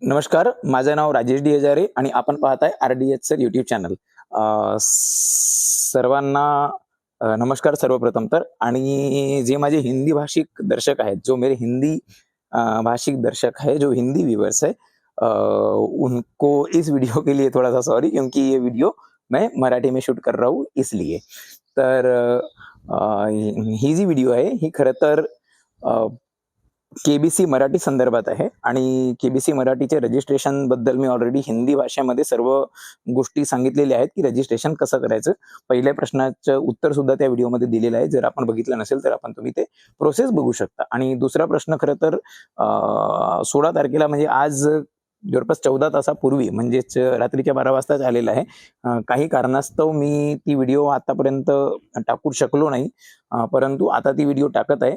नमस्कार, माझं नाव राजेश डी हजारे आणि आपण पाहताय RDH सर यूट्यूब चॅनल. सर्वांना नमस्कार सर्वप्रथम तर. आणि जे माझे हिंदी भाषिक दर्शक आहेत, जो मेरे हिंदी भाषिक दर्शक है, जो हिंदी व्यूवर्स है, उनको इस वीडियो के लिए थोड़ा सा सॉरी, क्योंकि ये वीडियो मैं मराठी में शूट कर रहा हूँ इसलिए. तर ही जी व्हिडिओ आहे ही खरं तर KBC मराठी संदर्भात आहे. आणि KBC मराठीचे रजिस्ट्रेशन बद्दल मी ऑलरेडी हिंदी भाषेमध्ये सर्व गोष्टी सांगितलेल्या आहेत की रजिस्ट्रेशन कसं करायचं. पहिल्या प्रश्नाचं उत्तर सुद्धा त्या व्हिडिओमध्ये दिलेलं आहे. जर आपण बघितलं नसेल तर आपण तुम्ही ते प्रोसेस बघू शकता. आणि दुसरा प्रश्न खरं तर 16 तारखेला म्हणजे आज जवळपास 14 तासापूर्वी म्हणजेच रात्रीच्या 12 वाजताच आलेला आहे. काही कारणास्तव मी ती व्हिडिओ आतापर्यंत टाकू शकलो नाही, परंतु आता ती व्हिडिओ टाकत आहे.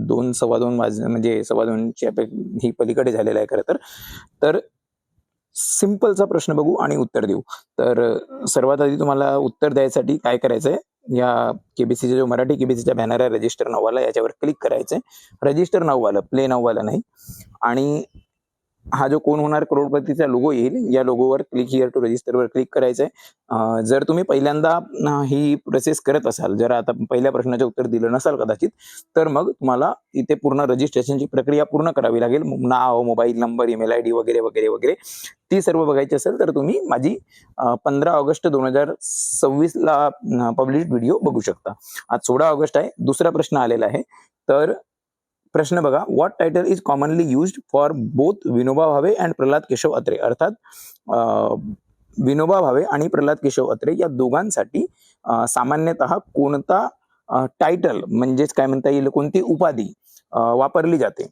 2 सव्वा 2 म्हणजे सव्वा 2च्या ही पलीकडे झालेला आहे खरं तर. सिंपलचा प्रश्न बघू आणि उत्तर देऊ. तर सर्वात आधी तुम्हाला उत्तर द्यायसाठी काय करायचंय, या KBCचा जो मराठी KBCचा बॅनर आहे रजिस्टर नाववाला, याच्यावर क्लिक करायचंय. रजिस्टर नाववाला, प्ले नाववाला नाही. आणि हा जो कोण होणार करोडपतीचा लोगो येईल, या लोगोवर क्लिक हिअर टू रजिस्टरवर क्लिक करायचंय. जर तुम्ही पहिल्यांदा ही प्रोसेस करत असाल, जर आता पहिल्या प्रश्नाचं उत्तर दिलं नसाल कदाचित, तर मग तुम्हाला इथे पूर्ण रजिस्ट्रेशनची प्रक्रिया पूर्ण करावी लागेल. नाव, मोबाईल नंबर, ईमेल ID वगैरे वगैरे वगैरे ती सर्व बघायची असेल तर तुम्ही माझी 15 ऑगस्ट 2026ला पब्लिश व्हिडिओ बघू शकता. आज 16 ऑगस्ट आहे. दुसरा प्रश्न आलेला आहे. तर प्रश्न बघा, what title is commonly used for both Vinoba Bhave and Pralhad Keshav Atre. अर्थात विनोबा भावे आणि प्रल्हाद केशव अत्रे या दोघांसाठी सामान्यतः कोणता टायटल म्हणजेच काय म्हणता येईल, कोणती उपाधी वापरली जाते.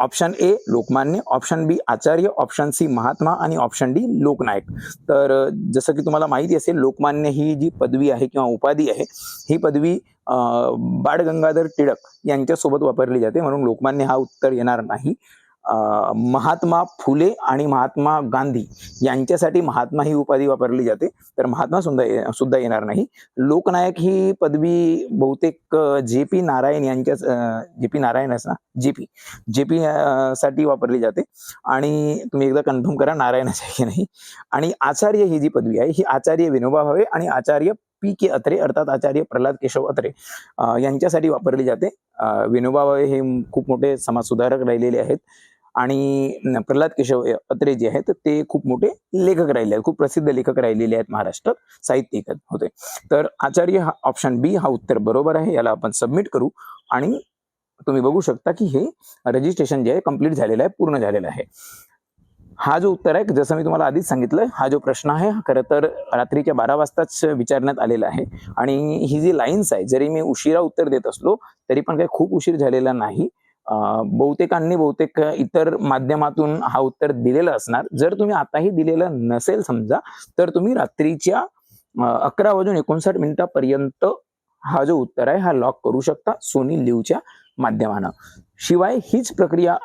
Option A Lokmanya, option B Acharya, option C Mahatma आणि ऑप्शन डी लोकनायक. तर जसं की तुम्हाला माहिती असेल, लोकमान्य ही जी पदवी आहे किंवा उपाधी आहे, ही पदवी बाळ गंगाधर टिळक यांच्यासोबत वापरली जाते, म्हणून लोकमान्य हा उत्तर येणार नाही. महात्मा फुले आणि महात्मा गांधी यांच्यासाठी महात्मा ही उपाधी वापरली जाते, तर महात्मा सुद्धा येणार नाही. लोकनायक ही पदवी बहुतेक JP नारायण यांच्या JP नारायणच ना, JP साठी वापरली जाते. आणि तुम्ही एकदा कन्फर्म करा नारायणच आहे की नाही. आणि आचार्य ही जी पदवी आहे, ही आचार्य विनोबा भावे आणि आचार्य PK अत्रे अर्थात आचार्य प्रल्हाद केशव अत्रे यांच्यासाठी वापरली जाते. विनोबा भावे हे खूप मोठे समाजसुधारक राहिलेले आहेत आणि प्रल्हाद केशव अत्रे जे आहेत ते खूप मोठे लेखक राहिले आहेत, खूप प्रसिद्ध लेखक राहिलेले आहेत, महाराष्ट्रात साहित्यिक होते. तर आचार्य हा ऑप्शन बी हा उत्तर बरोबर आहे. याला आपण सबमिट करू आणि तुम्ही बघू शकता की हे रजिस्ट्रेशन जे आहे कम्प्लीट झालेलं आहे, पूर्ण झालेलं आहे. हा जो उत्तर आहे, जसं मी तुम्हाला आधीच सांगितलं, हा जो प्रश्न आहे खरं तर रात्रीच्या 12 वाजताच विचारण्यात आलेला आहे. आणि ही जी लाईन्स आहे, जरी मी उशिरा उत्तर देत असलो तरी पण काही खूप उशीर झालेला नाही. बहुतेकांनी बहुतेक इतर माध्यमातून हा उत्तर दिलेला असणार. जर तुम्ही आताही दिलेलं नसेल समजा, तर तुम्ही रात्रीच्या 11:59 हा जो उत्तर आहे हा लॉक करू शकता सोनी लिव्हच्या माध्यमानं. शिवाय हीच प्रक्रिया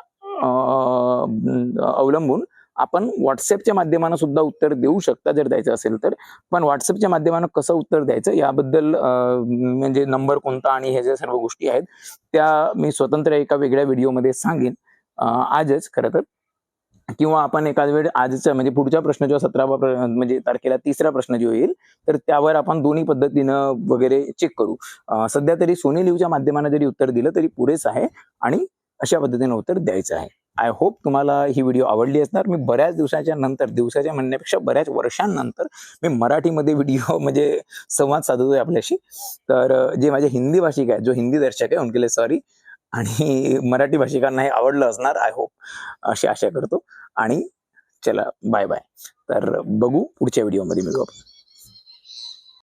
अवलंबून आपण व्हॉट्सअपच्या माध्यमानं सुद्धा उत्तर देऊ शकता जर द्यायचं असेल तर. पण व्हॉट्सअपच्या माध्यमानं कसं उत्तर द्यायचं याबद्दल म्हणजे नंबर कोणता आणि हे जे सर्व गोष्टी आहेत त्या मी स्वतंत्र एका वेगळ्या व्हिडिओमध्ये सांगेन आजच खरं तर. किंवा आपण एखाद वेळ आजचा म्हणजे पुढच्या प्रश्न जो 17 म्हणजे तारखेला तिसरा प्रश्न जो येईल तर त्यावर आपण दोन्ही पद्धतीनं वगैरे चेक करू. सध्या तरी सोनी लिव्हच्या माध्यमानं जरी उत्तर दिलं तरी पुरेसं आहे आणि अशा पद्धतीनं उत्तर द्यायचं आहे. आय होप तुम्हाला ही व्हिडिओ आवडली असणार. मी बऱ्याच दिवसाच्या म्हणण्यापेक्षा बऱ्याच वर्षांनंतर मी मराठीमध्ये व्हिडिओ म्हणजे संवाद साधतोय आपल्याशी. तर जे माझे हिंदी भाषिक आहेत, जो हिंदी दर्शक आहे उनके लिए सॉरी, आणि मराठी भाषिकांना हे आवडलं असणार आय होप, अशी आशा करतो. आणि चला बाय बाय. तर बघू पुढच्या व्हिडिओमध्ये मिळू आपण.